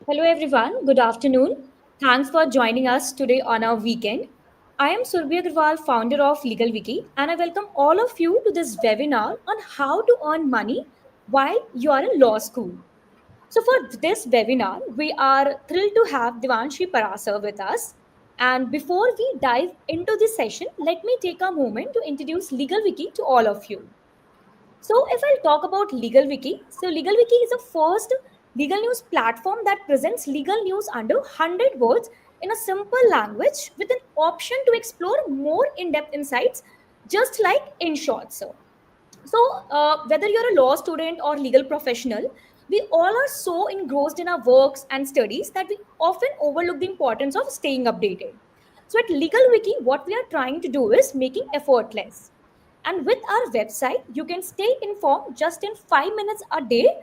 Hello, everyone. Good afternoon. Thanks for joining us today on our weekend. I am Surbhi Agrawal, founder of LegalWiki, and I welcome all of you to this webinar on how to earn money while you are in law school. So, for this webinar, we are thrilled to have Devanshi Parashar with us. And before we dive into this session, let me take a moment to introduce LegalWiki to all of you. So, if I'll talk about LegalWiki, so LegalWiki is the first legal news platform that presents legal news under 100 words in a simple language with an option to explore more in depth insights, just like in short. So, whether you're a law student or legal professional, we all are so engrossed in our works and studies that we often overlook the importance of staying updated. So, at LegalWiki, what we are trying to do is making effortless. And with our website, you can stay informed just in 5 minutes a day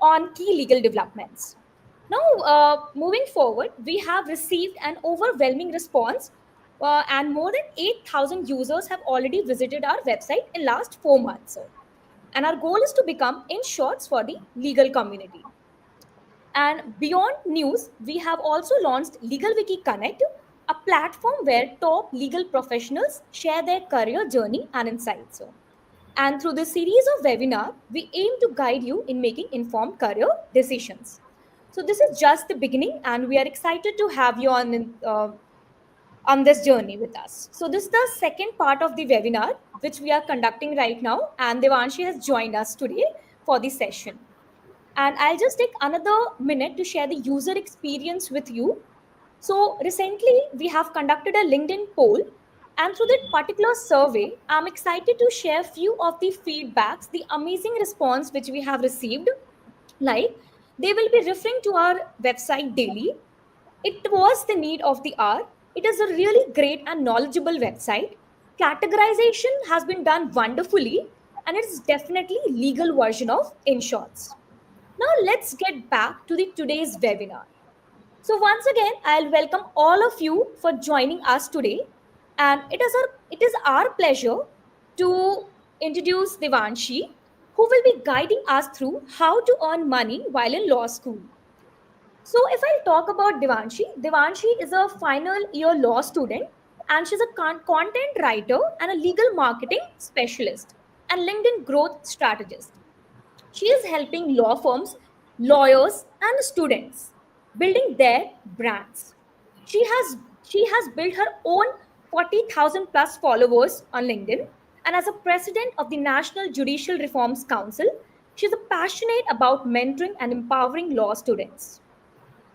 on key legal developments. Now, moving forward, we have received an overwhelming response, and more than 8,000 users have already visited our website in last 4 months. And our goal is to become in shorts for the legal community. And beyond news, we have also launched LegalWiki Connect, a platform where top legal professionals share their career journey and insights. And through this series of webinar, we aim to guide you in making informed career decisions. So this is just the beginning, and we are excited to have you on this journey with us. So this is the second part of the webinar, which we are conducting right now, and Devanshi has joined us today for the session. And I'll just take another minute to share the user experience with you. So recently, we have conducted a LinkedIn poll, and through that particular survey, I'm excited to share a few of the feedbacks, the amazing response which we have received. Like, they will be referring to our website daily. It was the need of the hour. It is a really great and knowledgeable website. Categorization has been done wonderfully, and it's definitely legal version of InShots. Now let's get back to the today's webinar. So once again, I'll welcome all of you for joining us today, and it is our pleasure to introduce Devanshi, who will be guiding us through how to earn money while in law school. So if I talk about Devanshi is a final year law student, and she's a content writer and a legal marketing specialist and LinkedIn growth strategist. She is helping law firms, lawyers, and students building their brands. She has she has built her own 40,000 plus followers on LinkedIn, and as a president of the National Judicial Reforms Council, she is passionate about mentoring and empowering law students.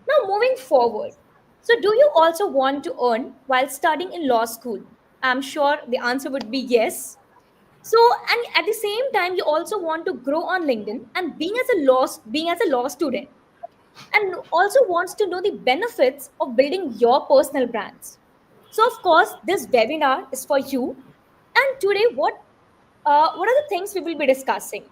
Now, moving forward, so do you also want to earn while studying in law school? I'm sure the answer would be yes. So, and at the same time, you also want to grow on LinkedIn and being as a law student, and also wants to know the benefits of building your personal brands. So, of course, this webinar is for you. And today, what are the things we will be discussing?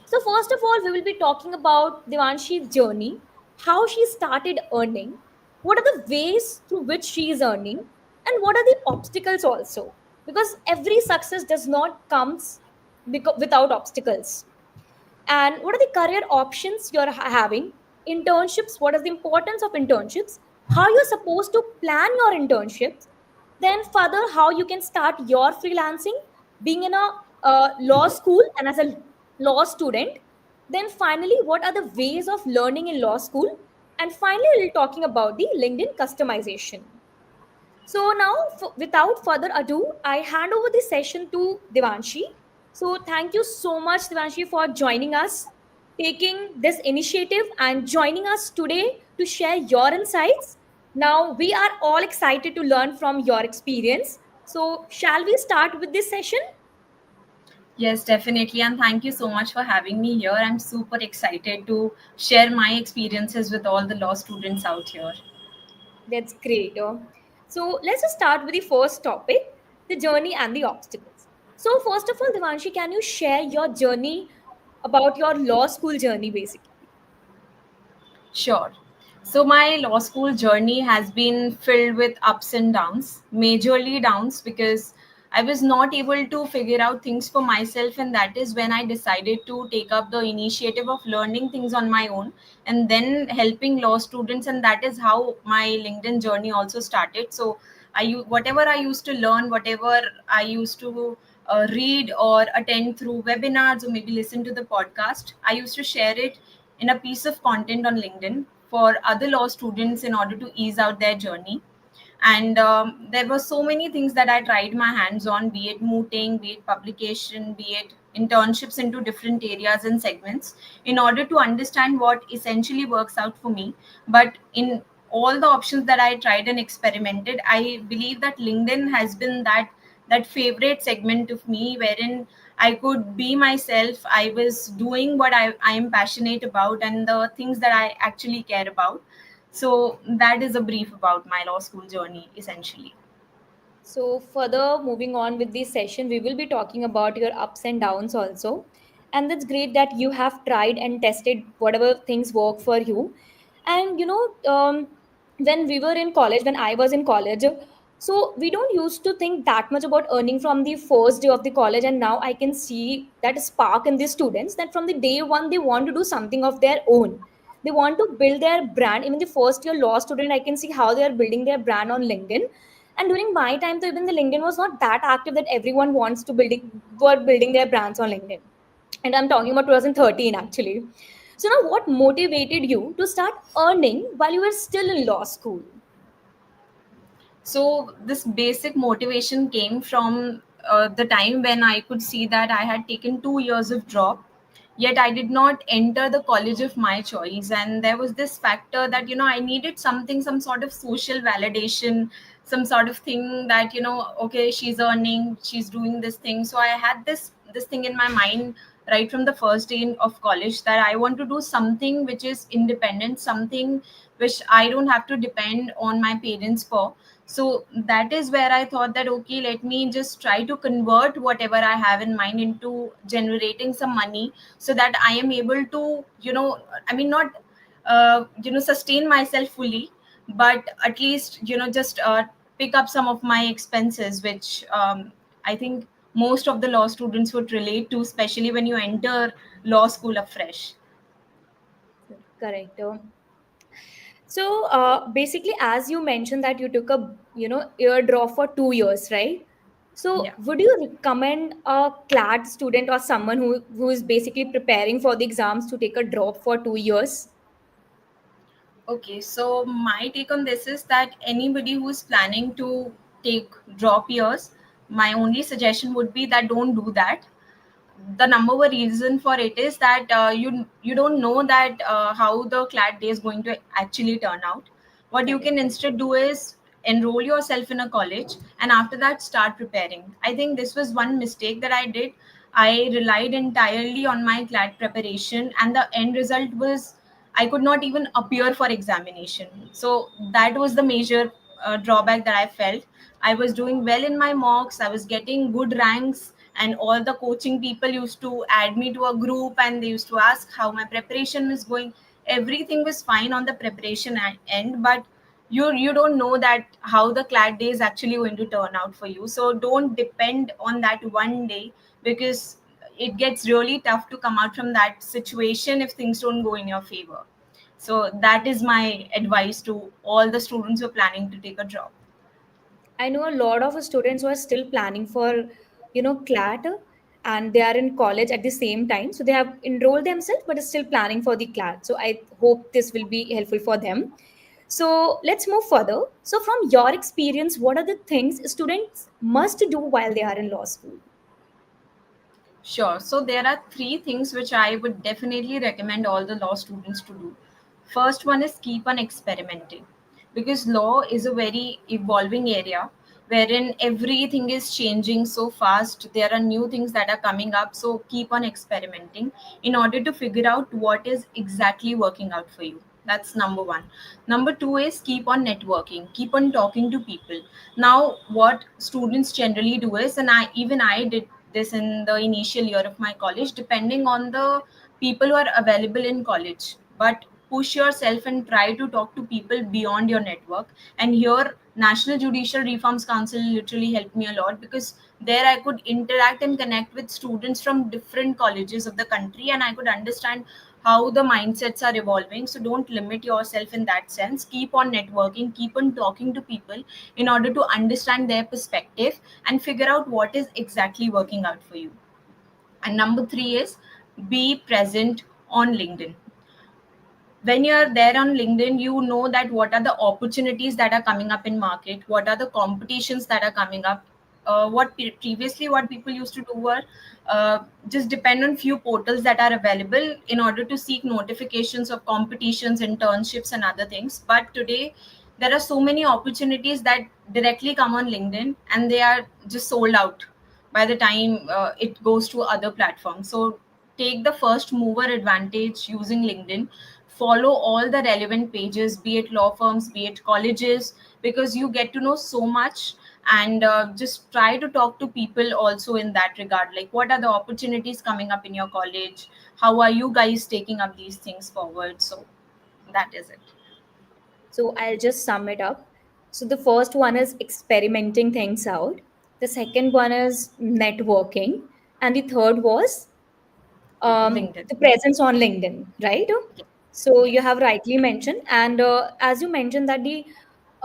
So, first of all, we will be talking about Devanshi's journey, how she started earning, what are the ways through which she is earning, and what are the obstacles also. Because every success does not comes without obstacles. And what are the career options you're having? Internships, what is the importance of internships? How you're supposed to plan your internships? Then further, how you can start your freelancing, being in a law school and as a law student. Then finally, what are the ways of learning in law school? And finally, we'll be talking about the LinkedIn customization. So now, without further ado, I hand over the session to Devanshi. So thank you so much, Devanshi, for joining us, taking this initiative, and joining us today to share your insights. Now we are all excited to learn from your experience. So shall we start with this session? Yes, definitely. And thank you so much for having me here. I'm super excited to share my experiences with all the law students out here. That's great. So let's just start with the first topic, the journey and the obstacles. So first of all, Devanshi, can you share your journey about your law school journey basically? Sure. So, my law school journey has been filled with ups and downs, majorly downs, because I was not able to figure out things for myself, and that is when I decided to take up the initiative of learning things on my own and then helping law students. And that is how my LinkedIn journey also started. So whatever I used to learn, whatever I used to read or attend through webinars or maybe listen to the podcast, I used to share it in a piece of content on LinkedIn for other law students in order to ease out their journey. And there were so many things that I tried my hands on, be it mooting, be it publication, be it internships into different areas and segments, in order to understand what essentially works out for me. But in all the options that I tried and experimented, I believe that LinkedIn has been that favorite segment of me, wherein I could be myself. I was doing what I am passionate about and the things that I actually care about. So that is a brief about my law school journey, essentially. So, further moving on with this session, we will be talking about your ups and downs also. And that's great that you have tried and tested whatever things work for you. And when we were in college, when I was in college, so we don't used to think that much about earning from the first day of the college. And now I can see that spark in the students that from the day one, they want to do something of their own. They want to build their brand. Even the first year law student, I can see how they are building their brand on LinkedIn. And during my time, though, even the LinkedIn was not that active that everyone wants to building their brands on LinkedIn. And I'm talking about 2013 actually. So now, what motivated you to start earning while you were still in law school? So this basic motivation came from the time when I could see that I had taken 2 years of drop, yet I did not enter the college of my choice. And there was this factor that, I needed something, some sort of social validation, some sort of thing that, okay, she's earning, she's doing this thing. So I had this thing in my mind right from the first day of college, that I want to do something which is independent, something which I don't have to depend on my parents for. So that is where I thought that, okay, let me just try to convert whatever I have in mind into generating some money, so that I am able to, I mean, not sustain myself fully, but at least, just pick up some of my expenses, which I think most of the law students would relate to, especially when you enter law school afresh. Correct. So basically, as you mentioned that you took a ear draw for 2 years, right? So Yeah. would you recommend a CLAD student or someone who is basically preparing for the exams to take a drop for 2 years? Okay, so my take on this is that anybody who is planning to take drop years, my only suggestion would be that don't do that. The number one reason for it is that you don't know that how the CLAT day is going to actually turn out. What you can Correct. instead do is enroll yourself in a college, and after that start preparing. I think this was one mistake that I did. I relied entirely on my CLAT preparation, and the end result was I could not even appear for examination. So that was the major drawback that I felt. I was doing well in my mocks, I was getting good ranks, and all the coaching people used to add me to a group and they used to ask how my preparation was going. Everything was fine on the preparation end, but you don't know that how the CLAT day is actually going to turn out for you. So don't depend on that one day, because it gets really tough to come out from that situation if things don't go in your favor. So that is my advice to all the students who are planning to take a job. I know a lot of students who are still planning for, CLAT, and they are in college at the same time. So they have enrolled themselves, but are still planning for the CLAT. So I hope this will be helpful for them. So let's move further. So from your experience, what are the things students must do while they are in law school? Sure. So there are three things which I would definitely recommend all the law students to do. First one is keep on experimenting, because law is a very evolving area wherein everything is changing so fast. There are new things that are coming up. So keep on experimenting in order to figure out what is exactly working out for you. That's number one. Number two is keep on networking, keep on talking to people. Now, what students generally do is, and I did this in the initial year of my college, depending on the people who are available in college. But push yourself and try to talk to people beyond your network. And here National Judicial Reforms Council literally helped me a lot, because there I could interact and connect with students from different colleges of the country, and I could understand how the mindsets are evolving. So don't limit yourself in that sense. Keep on networking, keep on talking to people in order to understand their perspective and figure out what is exactly working out for you. And number 3 is be present on LinkedIn. When you're there on LinkedIn, you know that what are the opportunities that are coming up in market, what are the competitions that are coming up. Previously what people used to do were just depend on few portals that are available in order to seek notifications of competitions, internships and other things. But today there are so many opportunities that directly come on LinkedIn, and they are just sold out by the time it goes to other platforms. So take the first mover advantage using LinkedIn. Follow all the relevant pages, be it law firms, be it colleges, because you get to know so much. And just try to talk to people also in that regard, like what are the opportunities coming up in your college, how are you guys taking up these things forward. So that is it. So I'll just sum it up. So the first one is experimenting things out. The second one is networking. And the third was LinkedIn. the presence on LinkedIn, right? So you Yes. have rightly mentioned, and as you mentioned that the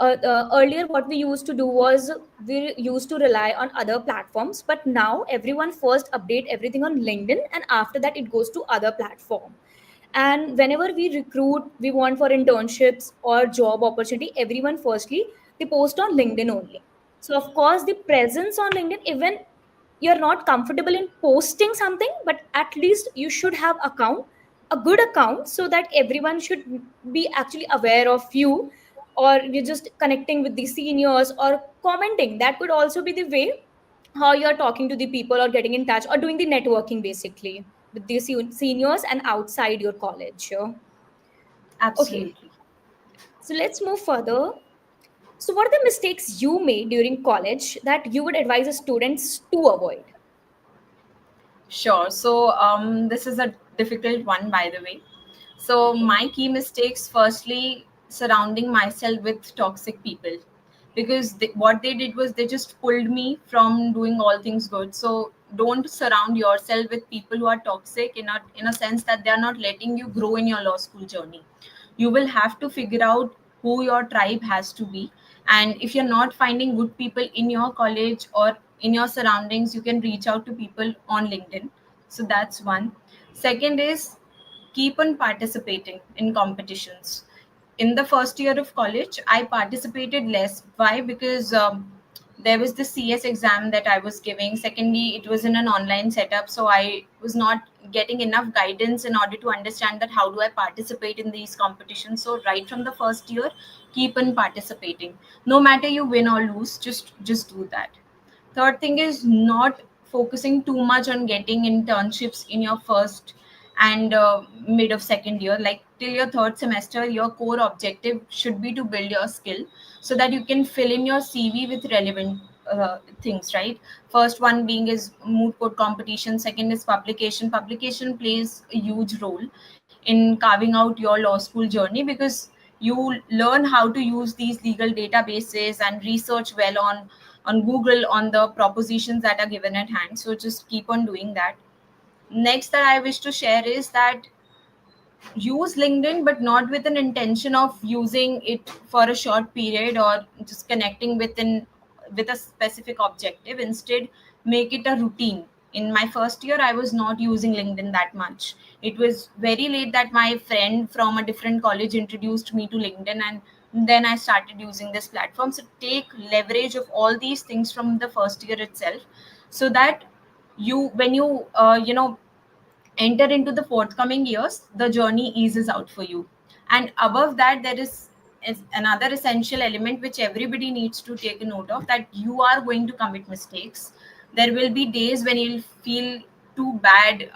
earlier what we used to do was we used to rely on other platforms, but now everyone first update everything on LinkedIn, and after that it goes to other platform. And whenever we recruit, we want for internships or job opportunity, everyone firstly they post on LinkedIn only. So of course the presence on LinkedIn, even you're not comfortable in posting something, but at least you should have account, a good account, so that everyone should be actually aware of you, or you're just connecting with the seniors or commenting. That could also be the way how you're talking to the people or getting in touch or doing the networking basically with the seniors and outside your college. Okay, Absolutely. so let's move further. So what are the mistakes you made during college that you would advise students to avoid? Sure. So this is a difficult one, by the way. So Okay. my key mistakes, firstly, surrounding myself with toxic people, because what they did was they just pulled me from doing all things good. So don't surround yourself with people who are toxic, in a sense that they are not letting you grow in your law school journey. You will have to figure out who your tribe has to be. And if you're not finding good people in your college or in your surroundings, you can reach out to people on LinkedIn. So that's one. Second is keep on participating in competitions. In the first year of college, I participated less. Why? Because there was the CS exam that I was giving. Secondly, it was in an online setup, so I was not getting enough guidance in order to understand that how do I participate in these competitions. So right from the first year, keep on participating. No matter you win or lose, just do that. Third thing is not focusing too much on getting internships in your first and mid of second year. Like till your third semester, your core objective should be to build your skill so that you can fill in your CV with relevant things, right? First one being is moot court competition. Second is publication. Publication plays a huge role in carving out your law school journey, because you learn how to use these legal databases and research well on Google on the propositions that are given at hand. So just keep on doing that. Next that I wish to share is that use LinkedIn, but not with an intention of using it for a short period or just connecting with a specific objective. Instead, make it a routine. In my first year, I was not using LinkedIn that much. It was very late that my friend from a different college introduced me to LinkedIn, and then I started using this platform. So take leverage of all these things from the first year itself, so that when you enter into the forthcoming years, the journey eases out for you. And above that, there is another essential element which everybody needs to take a note of, that you are going to commit mistakes. There will be days when you'll feel too bad,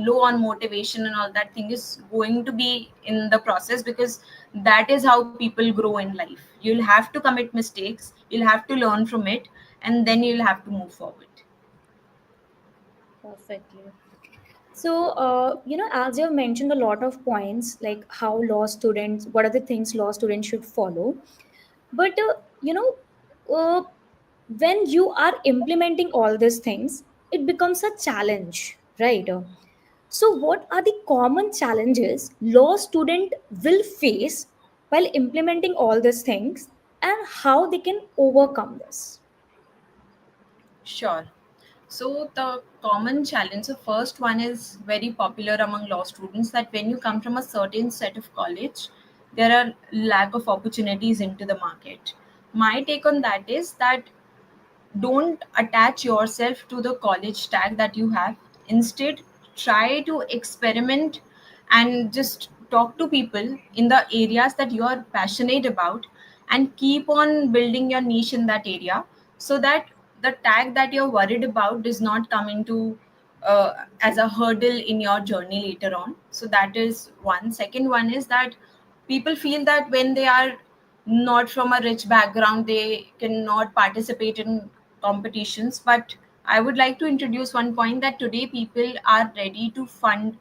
low on motivation, and all that thing is going to be in the process, because that is how people grow in life. You'll have to commit mistakes, you'll have to learn from it, and then you'll have to move forward. Perfectly. As you've mentioned a lot of points, like how law students, what are the things law students should follow. But, uh, when you are implementing all these things, it becomes a challenge, right? So, what are the common challenges law student will face while implementing all these things, and how they can overcome this? Sure. So the common challenge, the first one is very popular among law students, that when you come from a certain set of college, there are lack of opportunities into the market. My take on that is that don't attach yourself to the college tag that you have. Instead, try to experiment and just talk to people in the areas that you are passionate about, and keep on building your niche in that area, so that the tag that you're worried about does not come into as a hurdle in your journey later on. So that is one. Second one is that people feel that when they are not from a rich background, they cannot participate in competitions. But I would like to introduce one point, that today people are ready to fund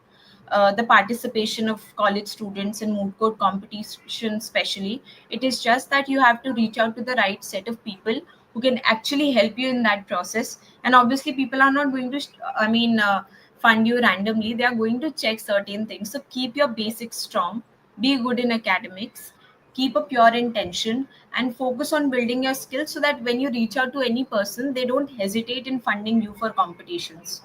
the participation of college students in moot court competition especially. It is just that you have to reach out to the right set of people who can actually help you in that process. And obviously people are not going to fund you randomly. They are going to check certain things. So keep your basics strong, be good in academics, keep a pure intention, and focus on building your skills, so that when you reach out to any person, they don't hesitate in funding you for competitions.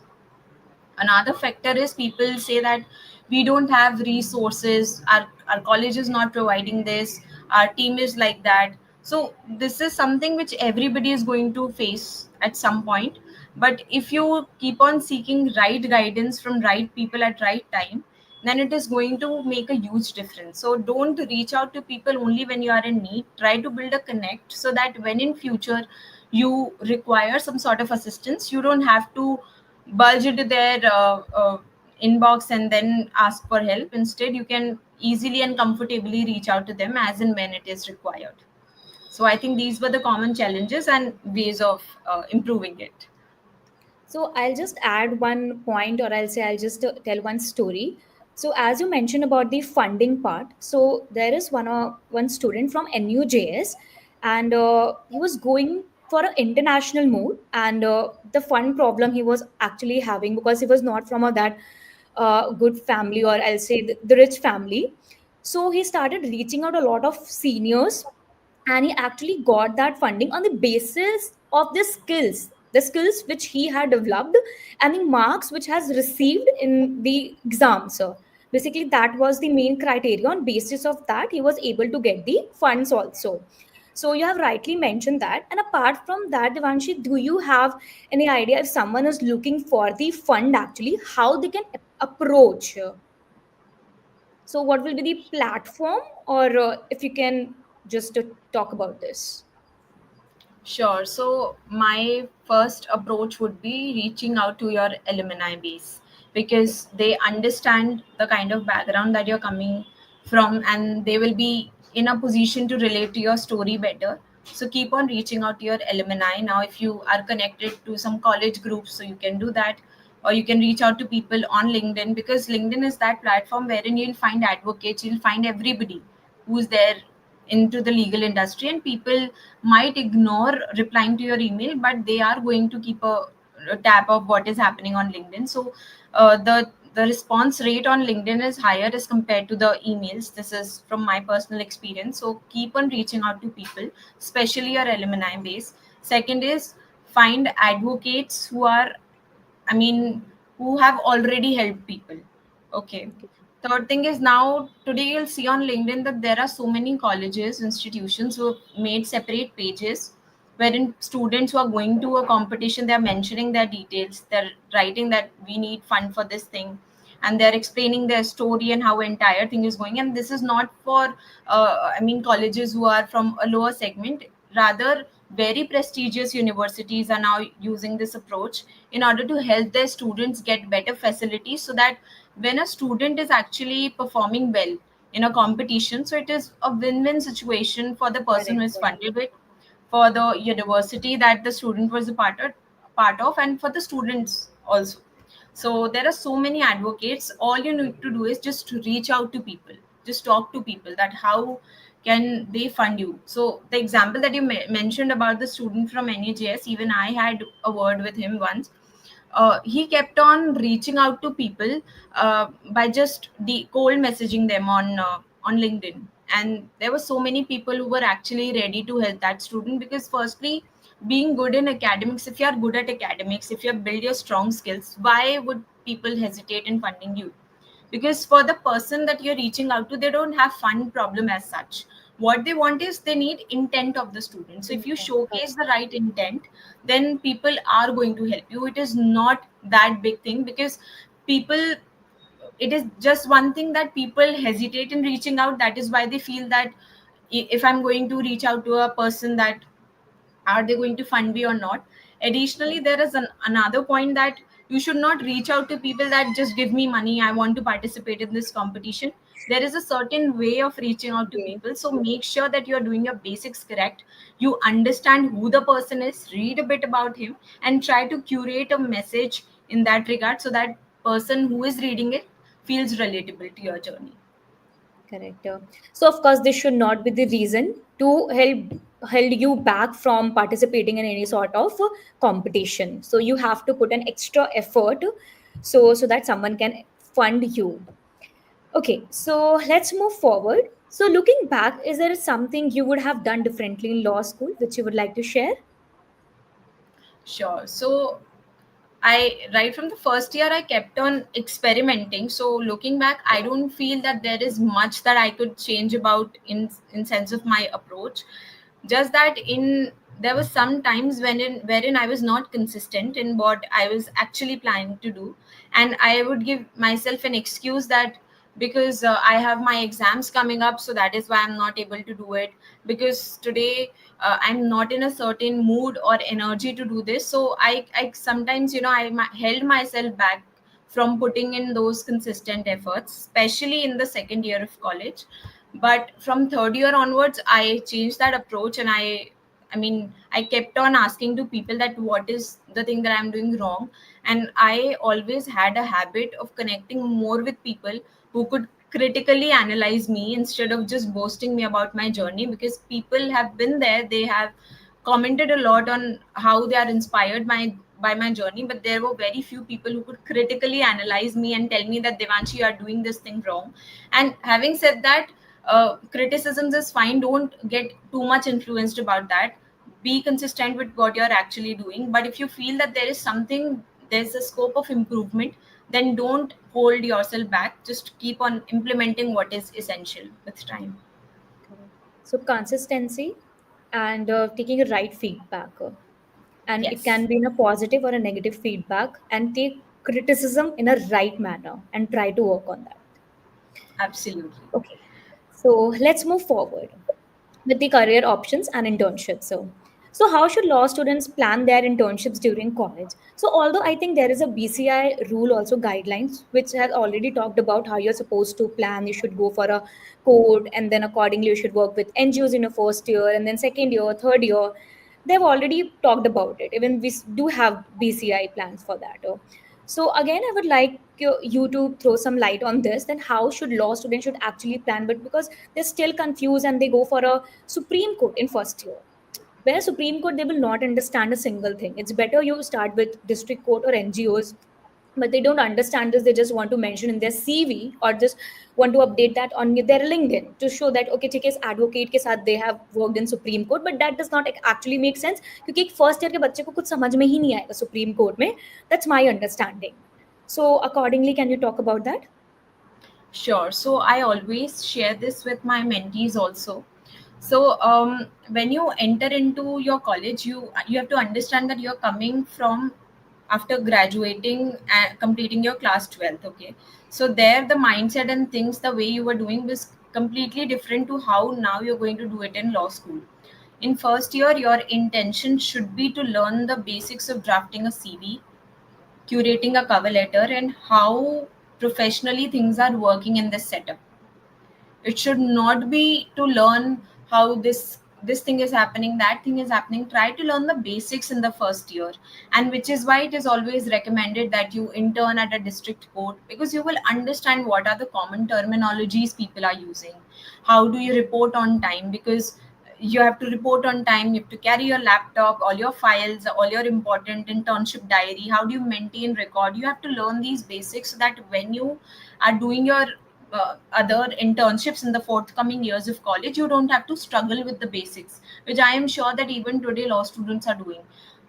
Another factor is people say that we don't have resources, our college is not providing this, our team is like that. So this is something which everybody is going to face at some point. But if you keep on seeking right guidance from right people at right time, then it is going to make a huge difference. So don't reach out to people only when you are in need. Try to build a connect, so that when in future you require some sort of assistance, you don't have to bulge into their inbox and then ask for help. Instead, you can easily and comfortably reach out to them as and when it is required. So I think these were the common challenges and ways of improving it. So I'll just add one point, or I'll say I'll just tell one story. So as you mentioned about the funding part, so there is one student from NUJS, and he was going for an international move, and the fund problem he was actually having, because he was not from a that good family, or I'll say the rich family. So he started reaching out a lot of seniors, and he actually got that funding on the basis of the skills which he had developed, and the marks which has received in the exam. So basically that was the main criteria. On basis of that, he was able to get the funds also. So you have rightly mentioned that. And apart from that, Devanshi, do you have any idea, if someone is looking for the fund, actually how they can approach? So what will be the platform, or if you can just talk about this? Sure. So my first approach would be reaching out to your alumni base, because they understand the kind of background that you're coming from, and they will be in a position to relate to your story better. So keep on reaching out to your alumni. Now, if you are connected to some college groups, so you can do that, or you can reach out to people on LinkedIn, because LinkedIn is that platform wherein you'll find advocates, you'll find everybody who's there into the legal industry. And people might ignore replying to your email, but they are going to keep a tab of what is happening on LinkedIn. So the response rate on LinkedIn is higher as compared to the emails. This is from my personal experience. So keep on reaching out to people, especially your alumni base. Second is, find advocates who are, I mean, who have already helped people. Okay. Okay. Third thing is, now today you'll see on LinkedIn that there are so many colleges, institutions who have made separate pages wherein students who are going to a competition, they're mentioning their details. They're writing that we need fund for this thing, and they're explaining their story and how entire thing is going. And this is not for colleges who are from a lower segment. Rather, very prestigious universities are now using this approach in order to help their students get better facilities, so that when a student is actually performing well in a competition, so it is a win-win situation for the person who Correct, is correct. funded it, for the university that the student was a part of, and for the students also. So there are so many advocates. All you need to do is just to reach out to people, just talk to people that how can they fund you. So the example that you mentioned about the student from NUJS, even I had a word with him once. He kept on reaching out to people by just cold messaging them on LinkedIn, and there were so many people who were actually ready to help that student. Because firstly, being good in academics, if you are good at academics, if you have built your strong skills, why would people hesitate in funding you? Because for the person that you're reaching out to, they don't have fund problem as such. What they want is they need intent of the student. So if you Intent, showcase correct. the right intent, then people are going to help you. It is not that big thing, because people, it is just one thing that people hesitate in reaching out. That is why they feel that if I'm going to reach out to a person, that are they going to fund me or not. Additionally, Correct. there is another point that you should not reach out to people that just give me money, I want to participate in this competition. There is a certain way of reaching out to Okay. people, so make sure that you are doing your basics correct. You understand who the person is, read a bit about him, and try to curate a message in that regard, so that person who is reading it feels relatable to your journey. Correct. So of course, this should not be the reason to held you back from participating in any sort of competition. So you have to put an extra effort, so that someone can fund you. Okay, so let's move forward. So looking back, is there something you would have done differently in law school which you would like to share? Sure. So right from the first year, I kept on experimenting. So looking back, I don't feel that there is much that I could change about in sense of my approach. Just that in there was some times wherein I was not consistent in what I was actually planning to do, and I would give myself an excuse that because I have my exams coming up, so that is why I'm not able to do it. Because today I'm not in a certain mood or energy to do this, so I sometimes, held myself back from putting in those consistent efforts, especially in the second year of college. But from third year onwards, I changed that approach, and I kept on asking to people that what is the thing that I'm doing wrong. And I always had a habit of connecting more with people who could critically analyze me instead of just boasting me about my journey. Because people have been there, they have commented a lot on how they are inspired by my journey, but there were very few people who could critically analyze me and tell me that Devanshi, you are doing this thing wrong. And having said that, criticisms is fine, don't get too much influenced about that. Be consistent with what you're actually doing. But if you feel that there is something, there's a scope of improvement, then don't hold yourself back, just keep on implementing what is essential with time. Correct. So consistency and taking a right feedback. And it Yes, can be in a positive or a negative feedback, and take criticism in a right manner and try to work on that. absolutely. Okay, so let's move forward with the career options and internships. So how should law students plan their internships during college? So although I think there is a BCI rule, also guidelines, which has already talked about how you're supposed to plan. You should go for a code, and then accordingly you should work with NGOs in your first year, and then second year, third year. They've already talked about it. Even we do have BCI plans for that. So again, I would like you to throw some light on this. Then how should law students should actually plan? But because they're still confused and they go for a Supreme Court in first year, where Supreme Court they will not understand a single thing. It's better you start with district court or NGOs, but they don't understand this. They just want to mention in their CV, or just want to update that on their LinkedIn to show that okay, ठीक है, इस advocate के साथ they have worked in Supreme Court, but that does not actually make sense क्योंकि एक first year के बच्चे को कुछ समझ में ही नहीं आएगा Supreme Court में. That's my understanding. So accordingly, can you talk about that? Sure. So I always share this with my mentees also. So when you enter into your college, you have to understand that you're coming from after graduating and completing your class 12th. Okay. So there the mindset and things, the way you were doing was completely different to how now you're going to do it in law school. In first year, your intention should be to learn the basics of drafting a CV, curating a cover letter, and how professionally things are working in this setup. It should not be to learn how this this thing is happening, that thing is happening. Try to learn the basics in the first year. And which is why it is always recommended that you intern at a district court, because you will understand what are the common terminologies people are using. How do you report on time? Because you have to report on time, you have to carry your laptop, all your files, all your important internship diary. How do you maintain record? You have to learn these basics so that when you are doing your other internships in the forthcoming years of college, you don't have to struggle with the basics, which I am sure that even today law students are doing.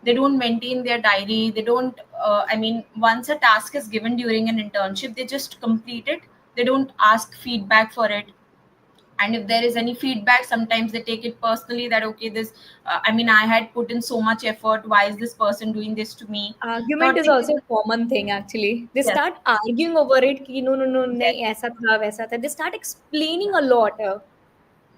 They don't maintain their diary, they don't once a task is given during an internship, they just complete it. They don't ask feedback for it. And if there is any feedback, sometimes they take it personally, that okay, this I had put in so much effort, why is this person doing this to me? Argument Third is thing also is, a common thing actually. They yes, start arguing over it कि no no no yes, नहीं ऐसा था वैसा था. They start explaining yeah. a lot.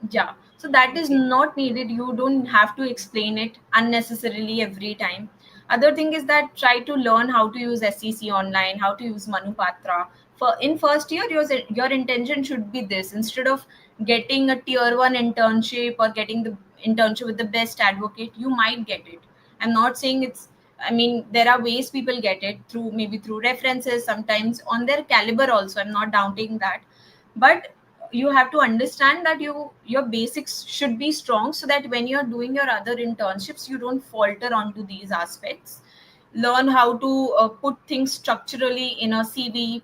Yeah, so that is Okay. not needed. You don't have to explain it unnecessarily every time. Other thing is that try to learn how to use SEC online, how to use Manupatra. For in first year, your intention should be this. Instead of getting a tier one internship or getting the internship with the best advocate, you might get it. I'm not saying it's. I mean, there are ways people get it through, maybe through references, sometimes on their caliber also. I'm not doubting that, but you have to understand that your basics should be strong, so that when you're doing your other internships, you don't falter onto these aspects. Learn how to put things structurally in a CV,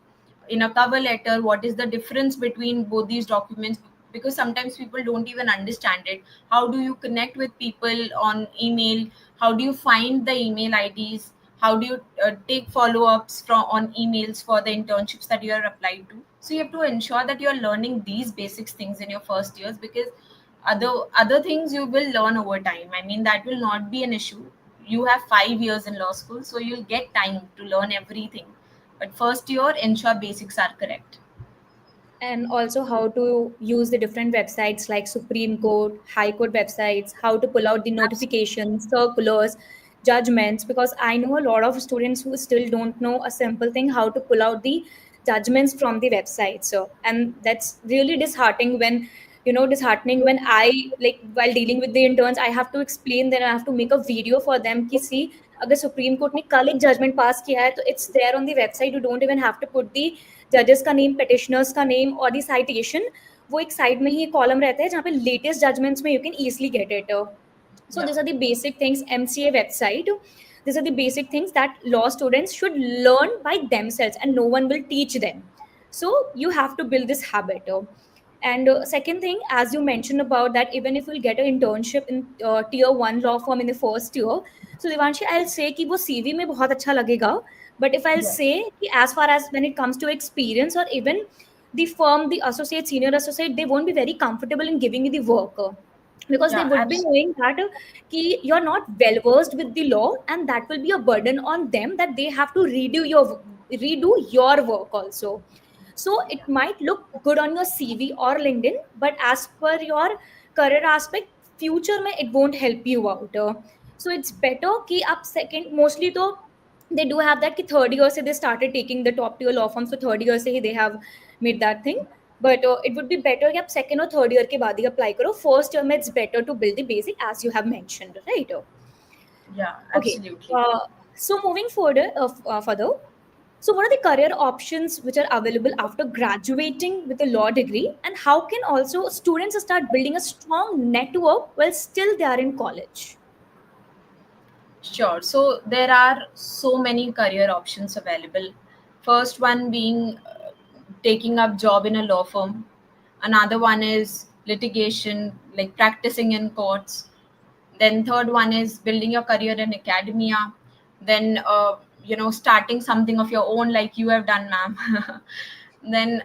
in a cover letter. What is the difference between both these documents? Because sometimes people don't even understand it. How do you connect with people on email? How do you find the email IDs? How do you take follow-ups from on emails for the internships that you are applied to? So you have to ensure that you are learning these basics things in your first years, because other things you will learn over time. I mean, that will not be an issue. You have 5 years in law school, so you'll get time to learn everything. But first year, ensure basics are correct. And also how to use the different websites like Supreme Court, High Court websites, how to pull out the Absolutely. notifications, circulars, judgments, because I know a lot of students who still don't know a simple thing how to pull out the judgments from the website. So, and that's really disheartening when disheartening when I, like, while dealing with the interns, I have to explain, then I have to make a video for them कि see, अगर supreme court ने कल एक judgment pass किया है तो it's there on the website, you don't even have to put the जजेस का नेम, पेटिशनर्स का नेम और दी साइटेशन. वो एक साइड में ही कॉलम रहता है जहाँ पे लेटेस्ट जजमेंट्स में you can easily get it. So Yeah. these are the basic things. MCA website. These are the basic things that law students should learn by themselves, and no one will teach them. So you have to build this habit. And second thing, as you mentioned about that, even if we'll get an internship in tier one law firm in the first year, so Devanshi, I'll say कि वो CV में बहुत अच्छा लगेगा. But if I'll Yes. say कि as far as when it comes to experience, or even the firm, the associate, senior associate, they won't be very comfortable in giving you the work. Because they Yeah. would be knowing that कि you're not well versed with the law, and that will be a burden on them that they have to redo your work also. So it might look good on your CV or LinkedIn, but as per your career aspect, future में it won't help you out. So it's better कि आप second, mostly तो they do have that कि third year से they started taking the top tier law firms, so third year से ही they have made that thing. But it would be better कि आप second or third year के बाद ही apply करो. First year में it's better to build the basic as you have mentioned, right? Yeah. Okay. Absolutely. So moving further, so what are the career options which are available after graduating with a law degree, and how can also students start building a strong network while still they are in college? Sure. So there are so many career options available. First one being taking up job in a law firm. Another one is litigation, like practicing in courts. Then third one is building your career in academia. Then starting something of your own, like you have done, ma'am. Then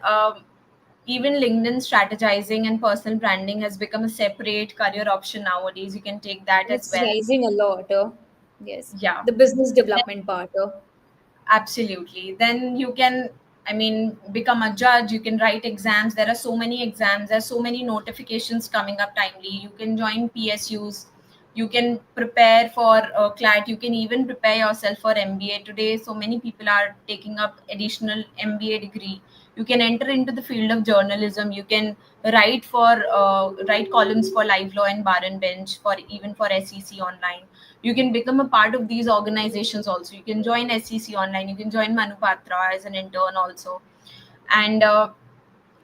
even LinkedIn strategizing and personal branding has become a separate career option nowadays. You can take that as It's well. rising a lot. Yes, Yeah. the business development part. Absolutely. Then you can, become a judge. You can write exams. There are so many exams. There's so many notifications coming up timely. You can join PSUs. You can prepare for CLAT. You can even prepare yourself for MBA. Today, so many people are taking up additional MBA degree. You can enter into the field of journalism. You can write columns for Live Law and Bar and Bench, for even for SEC online. You can become a part of these organizations also. You can join SEC online. You can join Manupatra as an intern also. And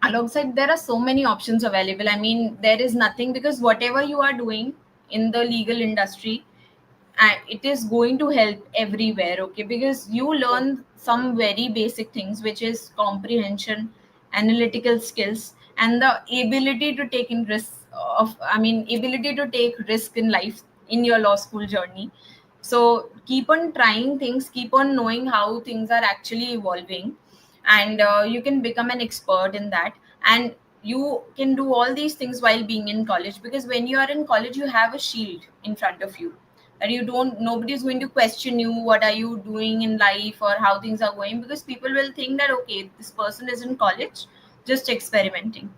alongside, there are so many options available. I mean, there is nothing, because whatever you are doing in the legal industry, and it is going to help everywhere, okay, because you Correct. learn some very basic things, which is comprehension, analytical skills, and the ability to take in risks of I mean ability to take risk in life in your law school journey. So keep on trying things, keep on knowing how things are actually evolving, and you can become an expert in that. And you can do all these things while being in college, because when you are in college, you have a shield in front of you, that you don't nobody is going to question you what are you doing in life or how things are going, because people will think that okay, this person is in college just experimenting.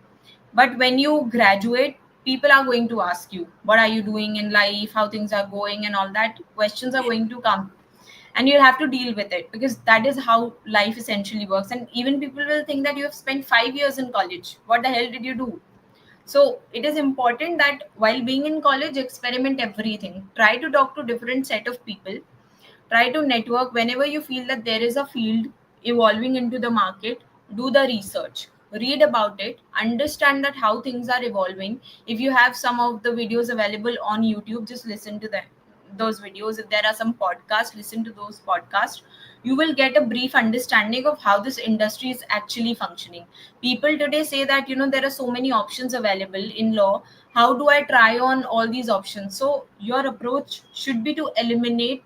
But when you graduate, people are going to ask you what are you doing in life, how things are going, and all that questions are going to come, and you'll have to deal with it, because that is how life essentially works. And even people will think that you have spent 5 years in college, what the hell did you do? So it is important that while being in college, experiment everything, try to talk to different set of people, try to network whenever you feel that there is a field evolving into the market. Do the research, read about it, understand that how things are evolving. If you have some of the videos available on YouTube, just listen to them, those videos. If there are some podcasts, listen to those podcasts. You will get a brief understanding of how this industry is actually functioning. People today say that there are so many options available in law, how do I try on all these options? So your approach should be to eliminate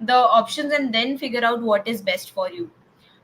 the options and then figure out what is best for you.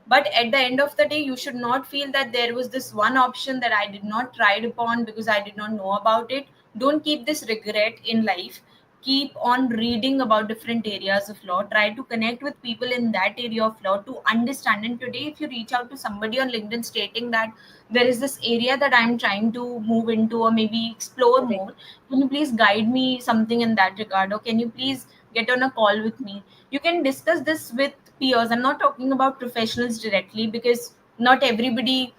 But at the end of the day, you should not feel that there was this one option that I did not try it upon because I did not know about it. Don't keep this regret in life. Keep on reading about different areas of law. Try to connect with people in that area of law to understand. And today, if you reach out to somebody on LinkedIn stating that there is this area that I'm trying to move into or maybe explore Correct. more, can you please guide me something in that regard, or can you please get on a call with me? You can discuss this with peers. I'm not talking about professionals directly, because not everybody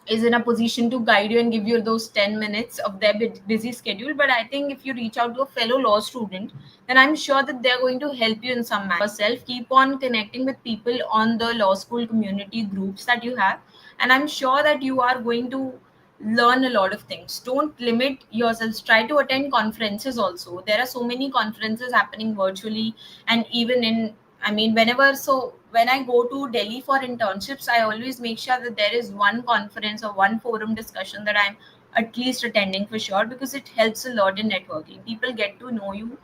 is in a position to guide you and give you those 10 minutes of their busy schedule. But I think if you reach out to a fellow law student, then I'm sure that they're going to help you in some manner. Yourself, keep on connecting with people on the law school community groups that you have, and I'm sure that you are going to learn a lot of things. Don't limit yourselves, try to attend conferences also. There are so many conferences happening virtually, and even in whenever, so when I go to Delhi for internships, I always make sure that there is one conference or one forum discussion that I'm at least attending for sure, because it helps a lot in networking. People get to know you,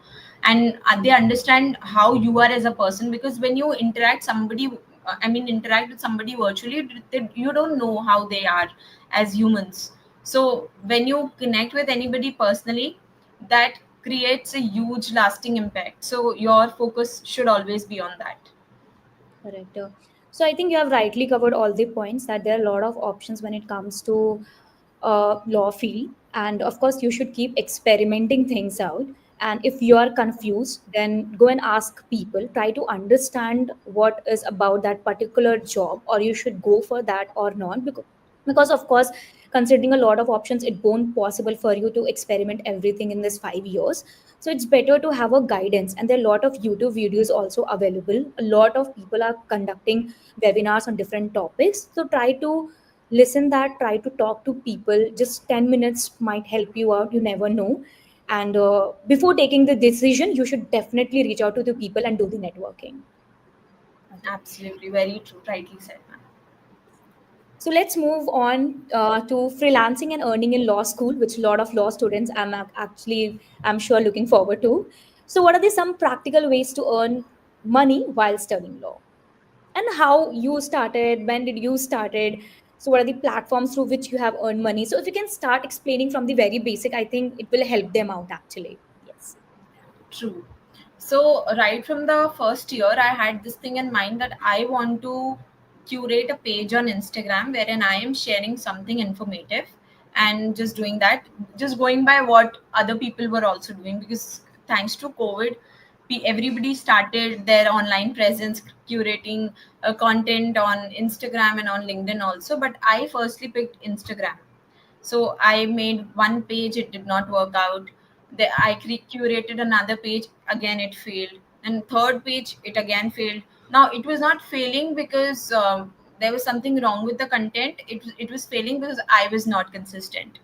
and they understand how you are as a person, because when you interact with somebody virtually, you don't know how they are as humans. So when you connect with anybody personally, that creates a huge lasting impact. So your focus should always be on that. Correct. So I think you have rightly covered all the points that there are a lot of options when it comes to law field, and of course you should keep experimenting things out. And if you are confused, then go and ask people. Try to understand what is about that particular job, or you should go for that or not. Because of course, considering a lot of options, it won't possible for you to experiment everything in this 5 years. So it's better to have a guidance, and there are a lot of YouTube videos also available. A lot of people are conducting webinars on different topics, so try to listen that, try to talk to people. Just 10 minutes might help you out, you never know. And before taking the decision, you should definitely reach out to the people and do the networking. Okay. Absolutely, very true. Rightly said, ma'am. So let's move on to freelancing and earning in law school, which a lot of law students actually, I'm sure, looking forward to. So, what are the some practical ways to earn money while studying law, and how you started? When did you started? So, what are the platforms through which you have earned money? So, if you can start explaining from the very basic, I think it will help them out actually. Yes. True. So, right from the first year, I had this thing in mind that I want to curate a page on Instagram wherein I am sharing something informative and just doing that, just going by what other people were also doing. Because thanks to COVID, everybody started their online presence, curating content on Instagram and on LinkedIn also, but I firstly picked Instagram. So I made one page, it did not work out. I curated another page, again it failed, and third page it again failed. Now it was not failing because there was something wrong with the content. It was failing because I was not consistent,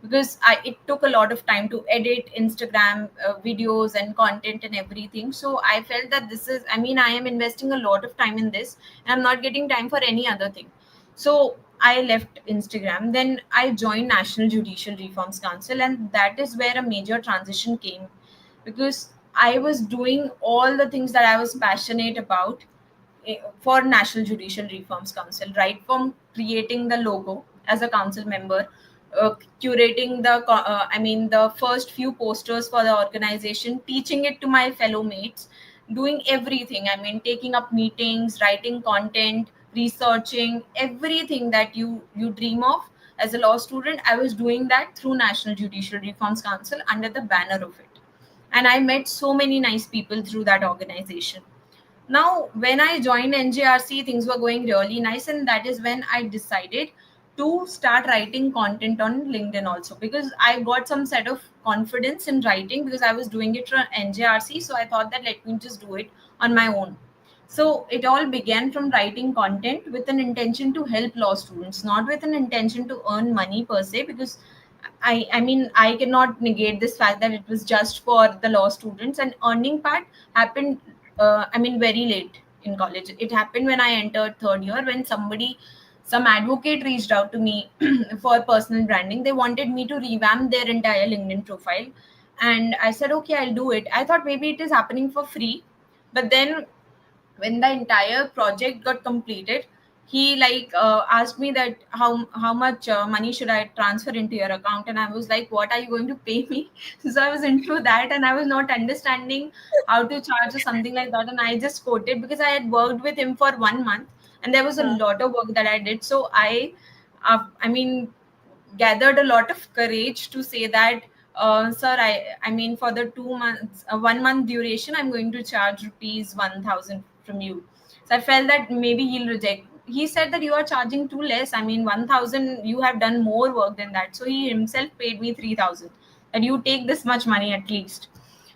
because it took a lot of time to edit Instagram videos and content and everything. So I felt that this is, I mean, I am investing a lot of time in this and I'm not getting time for any other thing. So I left Instagram. Then I joined National Judicial Reforms Council, and that is where a major transition came, because I was doing all the things that I was passionate about for National Judicial Reforms Council, right from creating the logo as a council member, curating the first few posters for the organization, teaching it to my fellow mates, doing everything. I mean, taking up meetings, writing content, researching everything that you dream of as a law student. I was doing that through National Judicial Reforms Council under the banner of it, and I met so many nice people through that organization. Now, when I joined NJRC, things were going really nice, and that is when I decided to start writing content on LinkedIn also, because I got some set of confidence in writing because I was doing it for NJRC. So I thought that let me just do it on my own. So it all began from writing content with an intention to help law students, not with an intention to earn money per se, because I mean, I cannot negate this fact that it was just for the law students, and earning part happened, I mean, very late in college. It happened when I entered third year, when some advocate reached out to me for personal branding. They wanted me to revamp their entire LinkedIn profile. And I said, okay, I'll do it. I thought maybe it is happening for free. But then when the entire project got completed, he asked me that how much money should I transfer into your account, and I was like, what are you going to pay me? So I was into that, and I was not understanding how to charge or something like that, and I just quoted because I had worked with him for 1 month, and there was a Huh. lot of work that I did. So I mean, gathered a lot of courage to say that, sir, I mean, for the 2 months, 1 month duration, I'm going to charge rupees 1000 from you. So I felt that maybe he'll reject. He said that you are charging too less. I mean, 1000, you have done more work than that. So he himself paid me 3000, and you take this much money at least.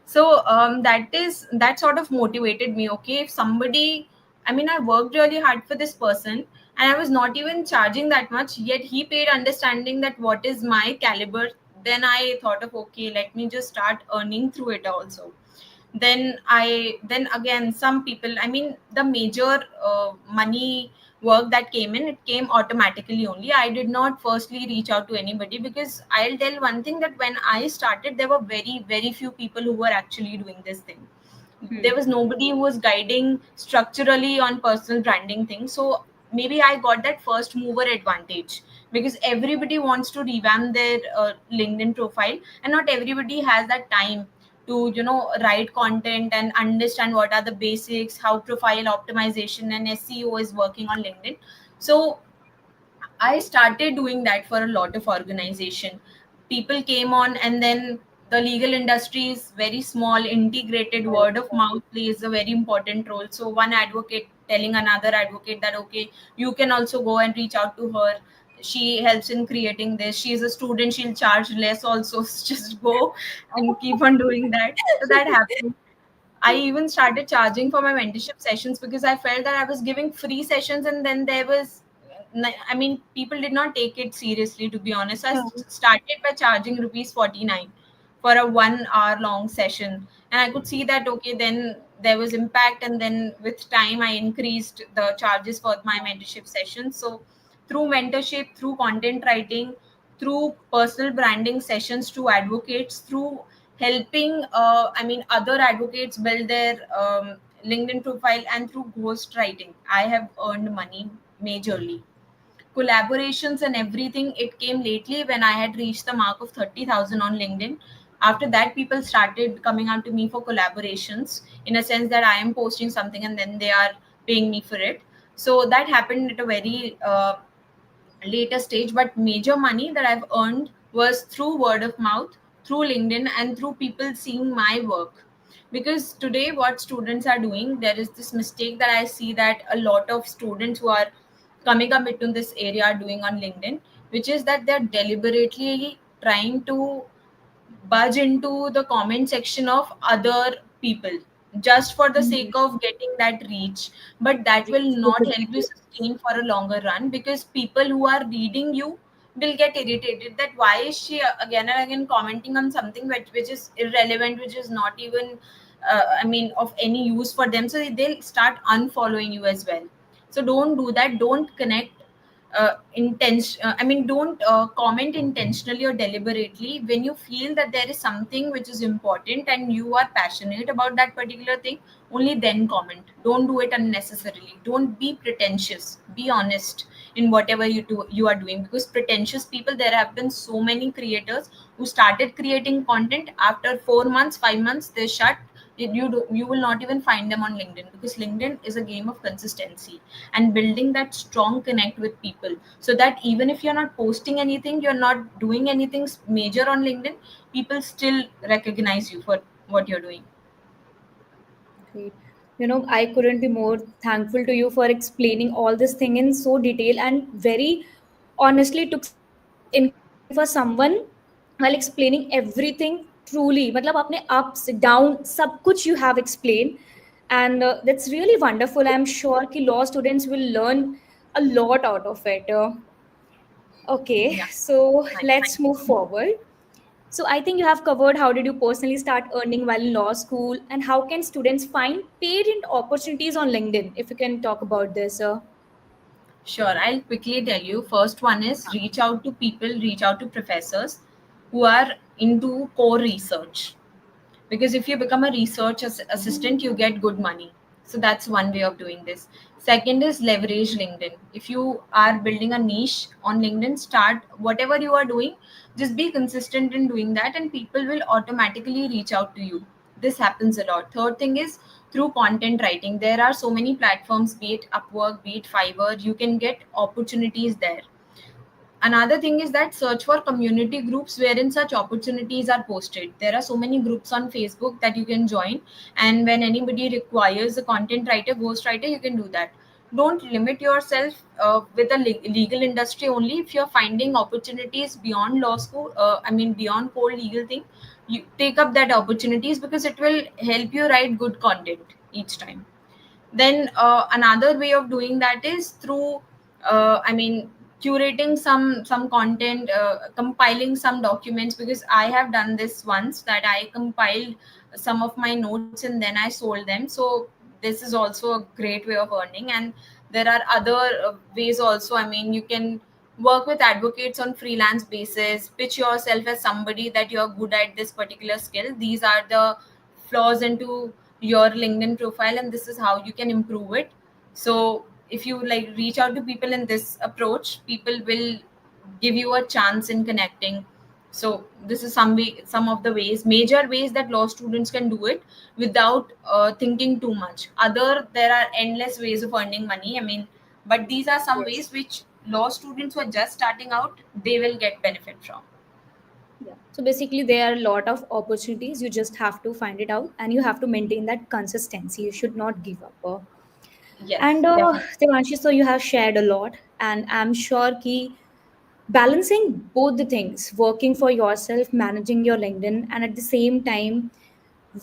So that sort of motivated me. Okay, if somebody, I mean, I worked really hard for this person, and I was not even charging that much, yet he paid, understanding that what is my caliber. Then I thought of, okay, let me just start earning through it also. Then again, some people, I mean, the major money work that came in, it came automatically only. I did not firstly reach out to anybody, because I'll tell one thing, that when I started, there were very very few people who were actually doing this thing. There Hmm. was nobody who was guiding structurally on personal branding things. So maybe I got that first mover advantage, because everybody wants to revamp their LinkedIn profile, and not everybody has that time to write content and understand what are the basics, how profile optimization and SEO is working on LinkedIn. So I started doing that for a lot of organization. People came on, and then the legal industry is very small, integrated. Very Word of small. mouth plays a very important role. So one advocate telling another advocate that, okay, you can also go and reach out to her. She helps in creating this. She is a student. She'll charge less also. Just go and keep on doing that. So that happened. I even started charging for my mentorship sessions, because I felt that I was giving free sessions, and then there was, I mean, people did not take it seriously, to be honest. I Huh. started by charging rupees 49 for a 1 hour long session. And I could see that, okay, then there was impact. And then with time, I increased the charges for my mentorship sessions. So through mentorship, through content writing, through personal branding sessions to advocates, through helping I mean, other advocates build their LinkedIn profile, and through ghost writing, I have earned money majorly. Collaborations and everything, it came lately when I had reached the mark of 30,000 on LinkedIn. After that, people started coming out to me for collaborations, in a sense that I am posting something and then they are paying me for it. So that happened at a very later stage, but major money that I've earned was through word of mouth, through LinkedIn, and through people seeing my work. Because today what students are doing, there is this mistake that I see that a lot of students who are coming up into this area are doing on LinkedIn, which is that they're deliberately trying to budge into the comment section of other people just for the Mhm. sake of getting that reach, but that will Reach. not help you sustain for a longer run, because people who are reading you will get irritated that why is she again and again commenting on something which is irrelevant, which is not even of any use for them, so they'll start unfollowing you as well. So don't do that. Don't connect don't comment intentionally or deliberately. When you feel that there is something which is important and you are passionate about that particular thing, only then comment. Don't do it unnecessarily. Don't be pretentious. Be honest in whatever you are doing, because pretentious people, there have been so many creators who started creating content, after 4 months, 5 months they shut. You will not even find them on LinkedIn, because LinkedIn is a game of consistency and building that strong connect with people, so that even if you're not posting anything, you're not doing anything major on LinkedIn, people still recognize you for what you're doing. Great. I couldn't be more thankful to you for explaining all this thing in so detail and very honestly took some encouragement for someone while explaining everything truly. मतलब अपने ups, down, सब कुछ you have explained. And that's really wonderful. I'm sure कि law students will learn a lot out of it. Okay, Yeah. so Thank let's move forward. So I think you have covered how did you personally start earning while in law school and how can students find paid opportunities on LinkedIn? If you can talk about this. Sure, I'll quickly tell you. First one is reach out to people, reach out to professors who are into core research, because if you become a research assistant, you get good money. So that's one way of doing this. Second is leverage LinkedIn. If you are building a niche on LinkedIn, start whatever you are doing, just be consistent in doing that and people will automatically reach out to you. This happens a lot. Third thing is through content writing. There are so many platforms, be it Upwork, be it Fiverr, you can get opportunities there. Another thing is that search for community groups wherein such opportunities are posted. There are so many groups on Facebook that you can join, and when anybody requires a content writer, ghostwriter, you can do that. Don't limit yourself with the legal industry only. If you're finding opportunities beyond law school, beyond core legal thing, you take up that opportunities, because it will help you write good content each time. Then another way of doing that is through curating some content, compiling some documents, because I have done this once, that I compiled some of my notes and then I sold them. So this is also a great way of earning. And there are other ways also. You can work with advocates on freelance basis, pitch yourself as somebody that you're good at this particular skill. These are the flaws into your LinkedIn profile, and this is how you can improve it. So if you like reach out to people in this approach, people will give you a chance in connecting. So this is some of the ways, major ways that law students can do it without thinking too much. Other, there are endless ways of earning money. But these are some Yes. ways which law students who are just starting out, they will get benefit from. Yeah. So basically, there are a lot of opportunities. You just have to find it out and you have to maintain that consistency. You should not give up. Yes, And definitely. Devanshi, so you have shared a lot, and I'm sure ki balancing both the things, working for yourself, managing your LinkedIn, and at the same time,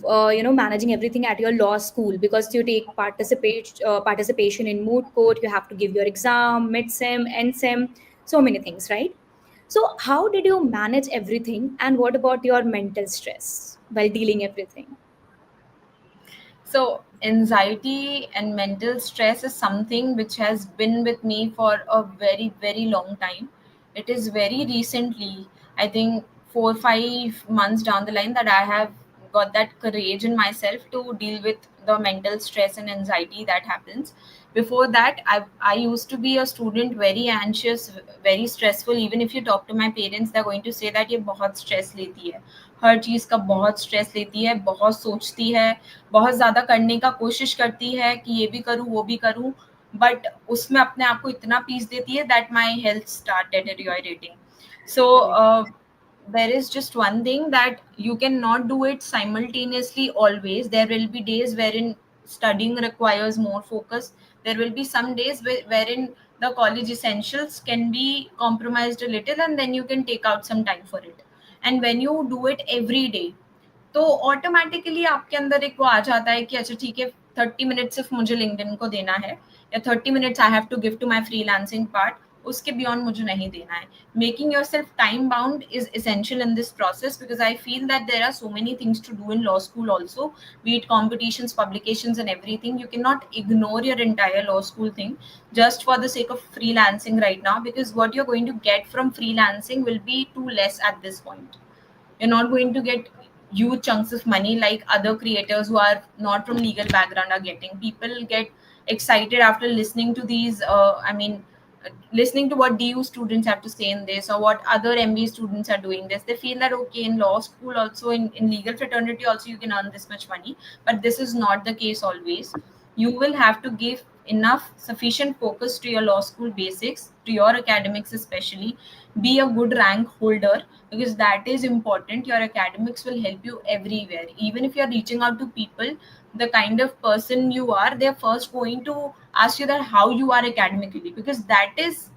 managing everything at your law school because you take participation in moot court, you have to give your exam, mid sem, end sem, so many things, right? So how did you manage everything, and what about your mental stress while dealing everything? So, anxiety and mental stress is something which has been with me for a very, very long time. It is very recently, I think 4 5 months down the line, that I have got that courage in myself to deal with the mental stress and anxiety that happens. Before that, I used to be a student, very anxious, very stressful. Even if you talk to my parents, they're going to say that ये बहुत stress लेती है, हर चीज़ का बहुत stress लेती है, बहुत सोचती है, बहुत ज़्यादा करने का कोशिश करती है कि ये भी करूँ, वो भी करूँ, बट उसमें अपने आप को इतना पीस देती है that my health start deteriorating. So Correct. there is just one thing that you cannot do it simultaneously always. There will be days wherein studying requires more focus. There will be some days wherein the college essentials can be compromised a little, and then you can take out some time for it. And when you do it every day, तो automatically आपके अंदर एक वो आ जाता है कि अच्छा ठीक है, 30 मिनट सिर्फ मुझे लिंक्डइन को देना है, या 30 minutes I have to give to my freelancing part, उसके बियॉन्ड मुझे नहीं देना है. Making yourself time bound is essential in this process, because I feel that there are so many things to do in law school also, be it competitions, publications, and everything. You cannot ignore your entire law school thing just for the sake of freelancing right now, because what you're going to get from freelancing will be too less at this point. You're not going to get huge chunks of money like other creators who are not from legal background are getting. People get excited after listening to these listening to what DU students have to say in this, or what other MBA students are doing this. They feel that okay, in law school also, in legal fraternity also, you can earn this much money. But this is not the case always. You will have to give enough sufficient focus to your law school basics, to your academics especially. Be a good rank holder, because that is important. Your academics will help you everywhere. Even if you're reaching out to people, the kind of person you are, they're first going to ask you that how you are academically, because that is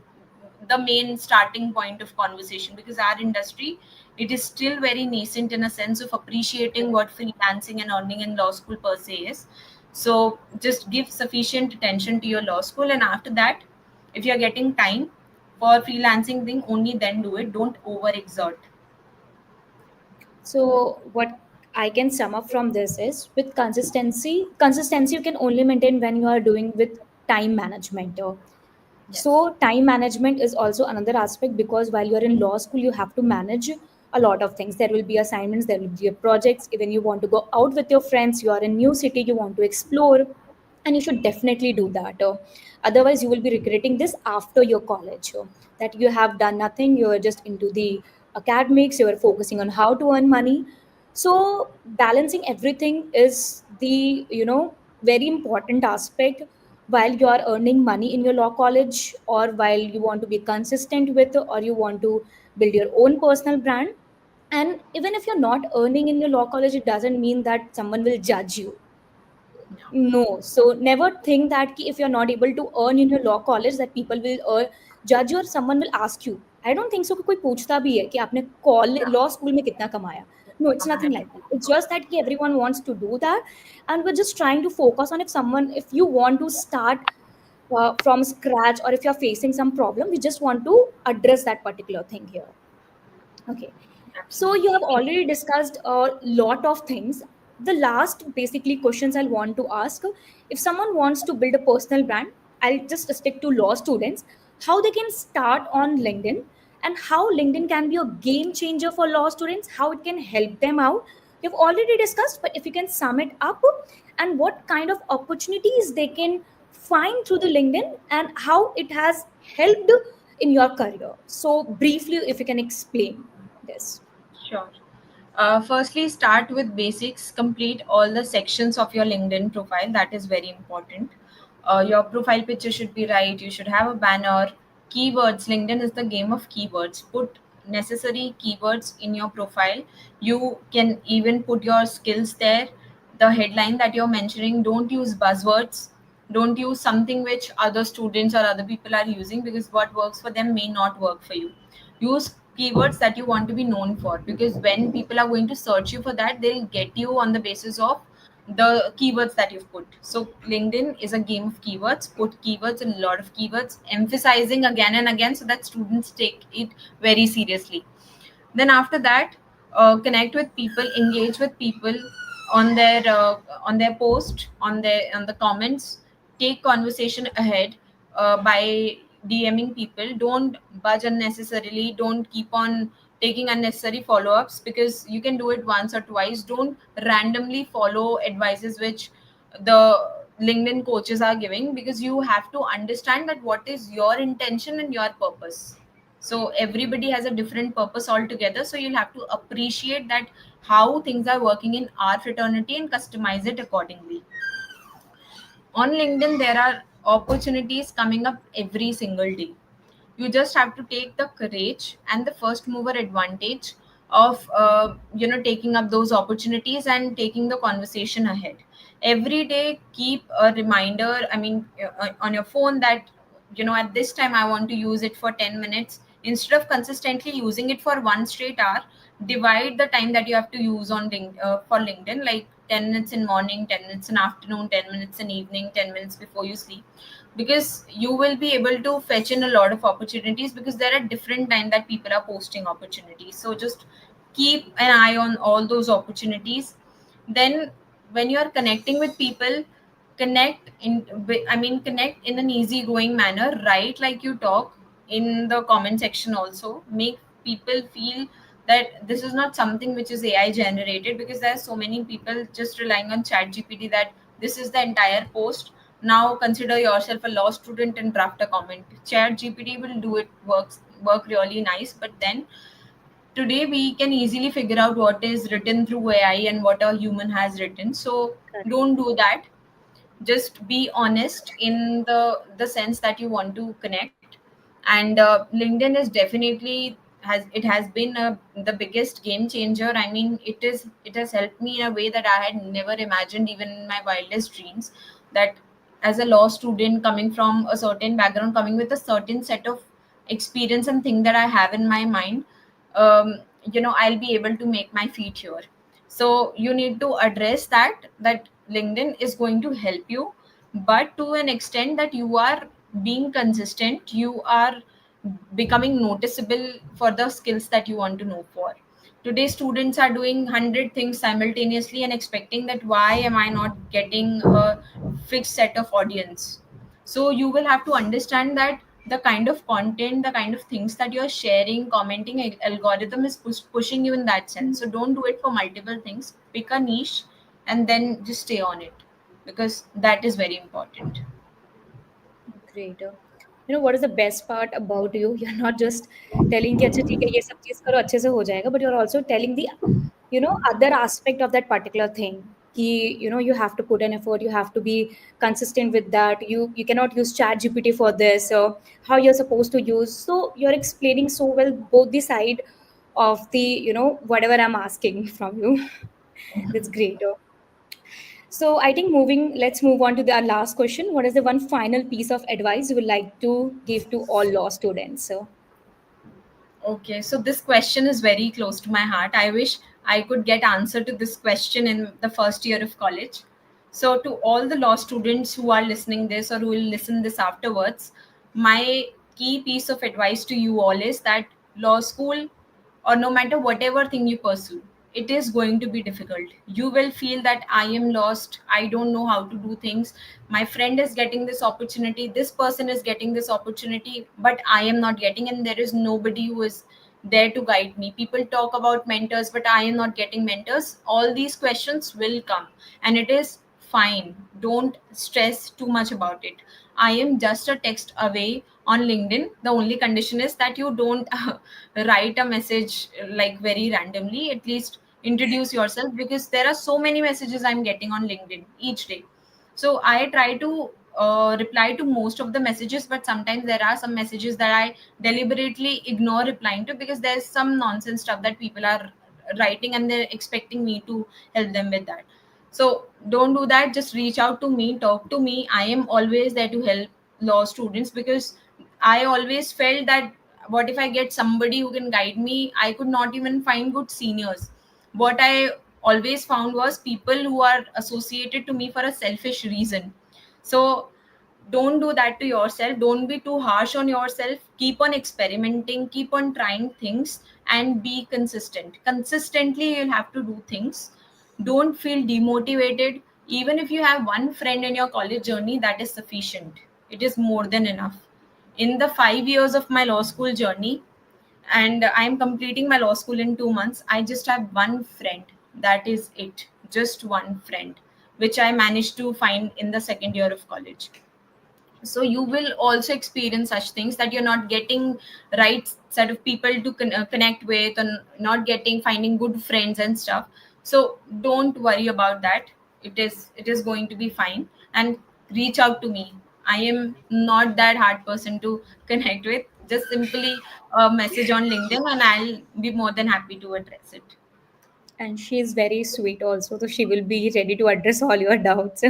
the main starting point of conversation. Because our industry, it is still very nascent in a sense of appreciating what freelancing and earning in law school per se is. So just give sufficient attention to your law school, and after that, if you're getting time for freelancing thing, only then do it. Don't overexert. So what I can sum up from this is, with consistency you can only maintain when you are doing with time management. Yes. So time management is also another aspect, because while you're in law school, you have to manage a lot of things. There will be assignments, there will be projects. Even you want to go out with your friends, you are in new city, you want to explore, and you should definitely do that. Otherwise, you will be regretting this after your college. That you have done nothing. You are just into the academics. You are focusing on how to earn money. So balancing everything is the very important aspect while you are earning money in your law college, or while you want to be consistent with, or you want to build your own personal brand. And even if you're not earning in your law college, it doesn't mean that someone will judge you. No. No, so never think that ki if you're not able to earn in your law college, that people will judge you or someone will ask you. I don't think so कि कोई पूछता भी है कि आपने college law school में कितना कमाया. No, it's nothing like that. It's just that ki everyone wants to do that, and we're just trying to focus on, if you want to start from scratch, or if you're facing some problem, we just want to address that particular thing here. Okay. So you have Absolutely. already discussed a lot of things. The last basically questions I'll want to ask: if someone wants to build a personal brand, I'll just stick to law students, how they can start on LinkedIn, and how LinkedIn can be a game changer for law students, how it can help them out. You've already discussed, but if you can sum it up, and what kind of opportunities they can find through the LinkedIn, and how it has helped in your career. So briefly, if you can explain this. Sure. Firstly, start with basics. Complete all the sections of your LinkedIn profile. That is very important. Your profile picture should be right. You should have a banner. Keywords. LinkedIn is the game of keywords. Put necessary keywords in your profile. You can even put your skills there. The headline that you're mentioning, don't use buzzwords. Don't use something which other students or other people are using, because what works for them may not work for you. Use keywords that you want to be known for, because when people are going to search you for that, they'll get you on the basis of the keywords that you've put. So LinkedIn is a game of keywords. Put keywords, a lot of keywords, emphasizing again and again, so that students take it very seriously. Then after that, connect with people, engage with people on their post, on the comments. Take conversation ahead by DMing people. Don't budge unnecessarily. Don't keep on taking unnecessary follow-ups, because you can do it once or twice. Don't randomly follow advices which the LinkedIn coaches are giving, because you have to understand that what is your intention and your purpose. So everybody has a different purpose altogether, so you'll have to appreciate that how things are working in our fraternity and customize it accordingly. On LinkedIn, there are opportunities coming up every single day. You just have to take the courage and the first mover advantage of taking up those opportunities and taking the conversation ahead. Every day keep a reminder, on your phone, that at this time I want to use it for 10 minutes. Instead of consistently using it for one straight hour, divide the time that you have to use for LinkedIn, like 10 minutes in morning, 10 minutes in afternoon, 10 minutes in evening, 10 minutes before you sleep. Because you will be able to fetch in a lot of opportunities, because there are different time that people are posting opportunities. So just keep an eye on all those opportunities. Then when you are connecting with people, connect in an easygoing manner, right? Like you talk in the comment section, also make people feel that this is not something which is AI generated, because there are so many people just relying on chat gpt, that this is the entire post. Now consider yourself a law student and draft a comment. Chat gpt will do it, work really nice, but then today we can easily figure out what is written through AI and what a human has written. So Correct. don't do that. Just be honest in the sense that you want to connect. And LinkedIn is definitely has been the biggest game changer. I mean, it has helped me in a way that I had never imagined, even in my wildest dreams. That as a law student, coming from a certain background, coming with a certain set of experience and thing that I have in my mind, um, I'll be able to make my feet here. So you need to address that LinkedIn is going to help you, but to an extent that you are being consistent, you are becoming noticeable for the skills that you want to know for. Today students are doing 100 things simultaneously and expecting that why am I not getting a fixed set of audience. So you will have to understand that the kind of content, the kind of things that you're sharing, commenting, algorithm is pushing you in that sense. So don't do it for multiple things. Pick a niche and then just stay on it, because that is very important. Great. What is the best part about you? You're not just telling कि अच्छा ठीक है ये सब चीज करो अच्छे से हो जाएगा, but you're also telling the other aspect of that particular thing. कि you have to put an effort, you have to be consistent with that. You cannot use Chat GPT for this. So how you're supposed to use. So you're explaining so well both the side of the whatever I'm asking from you. That's great. So I think let's move on to our last question. What is the one final piece of advice you would like to give to all law students? So Okay, so this question is very close to my heart. I wish I could get answer to this question in the first year of college. So to all the law students who are listening this or who will listen this afterwards, my key piece of advice to you all is that law school, or no matter whatever thing you pursue, it is going to be difficult. You will feel that I am lost, I don't know how to do things. My friend is getting this opportunity, this person is getting this opportunity, but I am not getting, and there is nobody who is there to guide me. People talk about mentors, but I am not getting mentors. All these questions will come, and it is fine. Don't stress too much about it. I am just a text away on LinkedIn. The only condition is that you don't write a message like very randomly. At least introduce yourself, because there are so many messages I'm getting on LinkedIn each day. So I try to reply to most of the messages, but sometimes there are some messages that I deliberately ignore replying to, because there's some nonsense stuff that people are writing and they're expecting me to help them with that. So don't do that. Just reach out to me, talk to me. I am always there to help law students, because I always felt that what if I get somebody who can guide me? I could not even find good seniors. What I always found was people who are associated to me for a selfish reason. So don't do that to yourself. Don't be too harsh on yourself. Keep on experimenting, keep on trying things, and be consistent. Consistently you'll have to do things. Don't feel demotivated. Even if you have one friend in your college journey, that is sufficient. It is more than enough. In the 5 years of my law school journey, and I'm completing my law school in 2 months, I just have one friend. That is it. Just one friend, which I managed to find in the second year of college. So you will also experience such things, that you're not getting right set of people to connect with, and not getting finding good friends and stuff. So don't worry about that. It is going to be fine. And reach out to me. I am not that hard person to connect with. just simply a message on LinkedIn, and I'll be more than happy to address it. And she is very sweet also, so she will be ready to address all your doubts.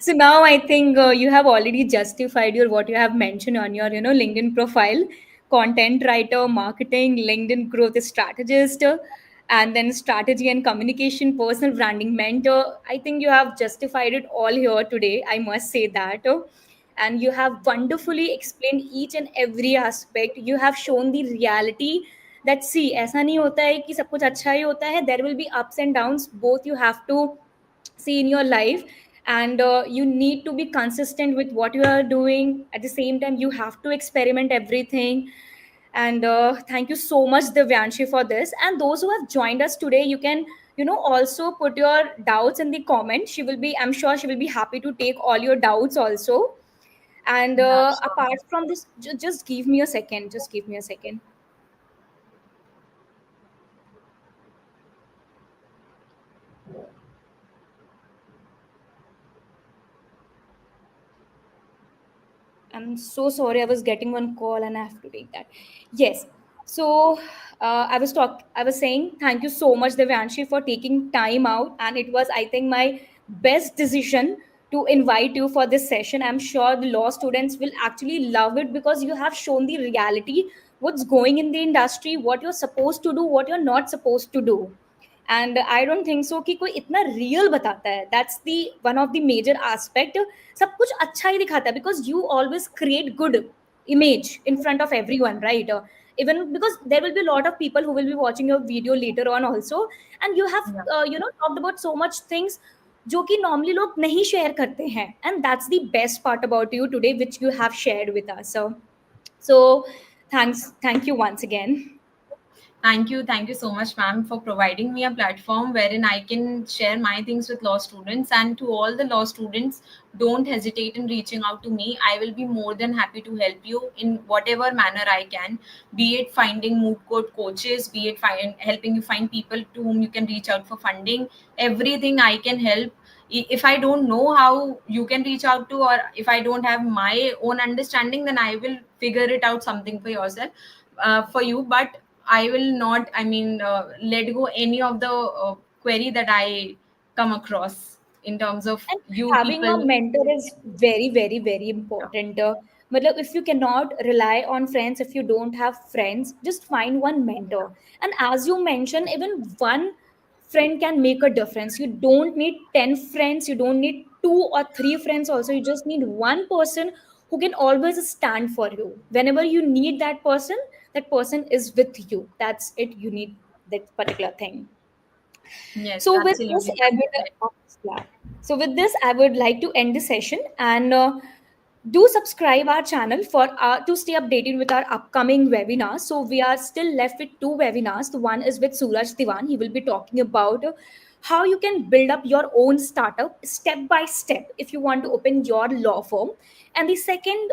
So now I think you have already justified your what you have mentioned on your LinkedIn profile: content writer, marketing, LinkedIn growth strategist, and then strategy and communication, personal branding mentor. I think you have justified it all here today, I must say that. And you have wonderfully explained each and every aspect. You have shown the reality that see, ऐसा नहीं होता है कि सब कुछ अच्छा ही होता है. There will be ups and downs, both you have to see in your life. And you need to be consistent with what you are doing. At the same time, you have to experiment everything. And thank you so much, Divyanshi, for this. And those who have joined us today, you can also put your doubts in the comment. She will be, I'm sure she will be happy to take all your doubts also. And Yeah, apart sure. from this, just give me a second, just give me a second. I'm so sorry. I was getting one call and I have to take that. Yes. So I was saying thank you so much, Devanshi, for taking time out, and it was, I think, my best decision to invite you for this session. I'm sure the law students will actually love it because you have shown the reality, what's going in the industry, what you're supposed to do, what you're not supposed to do. And I don't think so कि कोई इतना real बताता है. That's the one of the major aspect. सब कुछ अच्छा ही दिखाता है because you always create good image in front of everyone, right? Even because there will be a lot of people who will be watching your video later on also, and you have Yeah. talked about so much things जो कि normally लोग नहीं share करते हैं. And that's the best part about you today, which you have shared with us. So thank you once again. Thank you so much, ma'am, for providing me a platform wherein I can share my things with law students. And to all the law students, don't hesitate in reaching out to me. I will be more than happy to help you in whatever manner I can, be it finding moot court coaches, be it helping you find people to whom you can reach out for funding, everything I can help. If I don't know how you can reach out to, or if I don't have my own understanding, then I will figure it out something for yourself, for you. But I will not, I mean, let go any of the query that I come across in terms of And you having a people. mentor is very, very, very important. Matlab, if you cannot rely on friends, if you don't have friends, just find one mentor. And as you mentioned, even one friend can make a difference. You don't need 10 friends, you don't need two or three friends, also. You just need one person who can always stand for you. Whenever you need that person is with you. That's it. You need that particular thing. Yes, So with this, absolutely. I Thank you. would yeah. So with this, I would like to end the session and do subscribe our channel for to stay updated with our upcoming webinars. So we are still left with two webinars. The one is with Suraj Diwan. He will be talking about how you can build up your own startup step by step if you want to open your law firm. And the second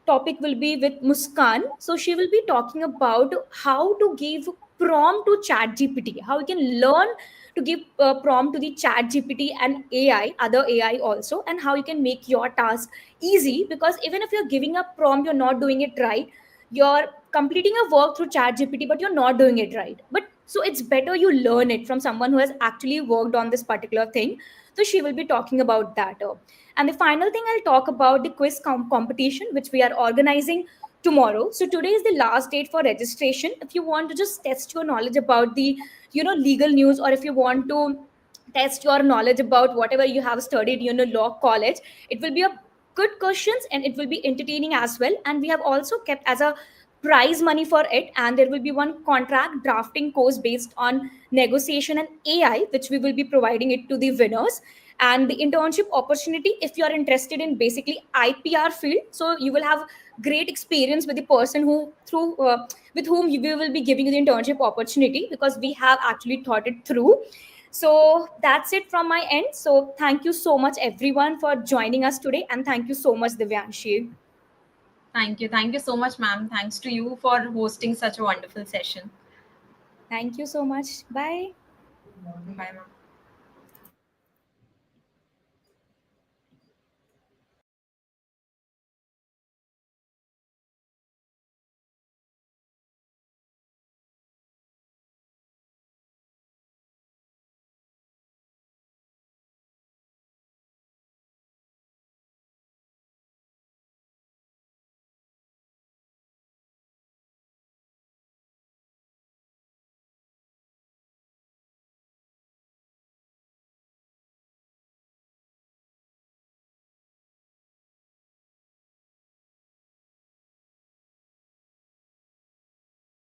topic will be with Muskan. So she will be talking about how to give prompt to chat gpt, how you can learn to give prompt to the chat gpt and ai, other ai also, and how you can make your task easy. Because even if you're giving a prompt, you're not doing it right, you're completing a work through chat gpt but you're not doing it right. But so it's better you learn it from someone who has actually worked on this particular thing. So she will be talking about that. And the final thing, I'll talk about the quiz competition which we are organizing tomorrow. So today is the last date for registration. If you want to just test your knowledge about the legal news, or if you want to test your knowledge about whatever you have studied law college, it will be a good questions and it will be entertaining as well. And we have also kept as a prize money for it, and there will be one contract drafting course based on negotiation and ai which we will be providing it to the winners. And the internship opportunity, if you are interested in basically ipr field, so you will have great experience with the person who through with whom we will be giving you the internship opportunity, because we have actually thought it through. So that's it from my end. So thank you so much everyone for joining us today, and thank you so much, Divyanshi. Thank you. Thank you so much, ma'am. Thanks to you for hosting such a wonderful session. Thank you so much. Bye. Bye, ma'am.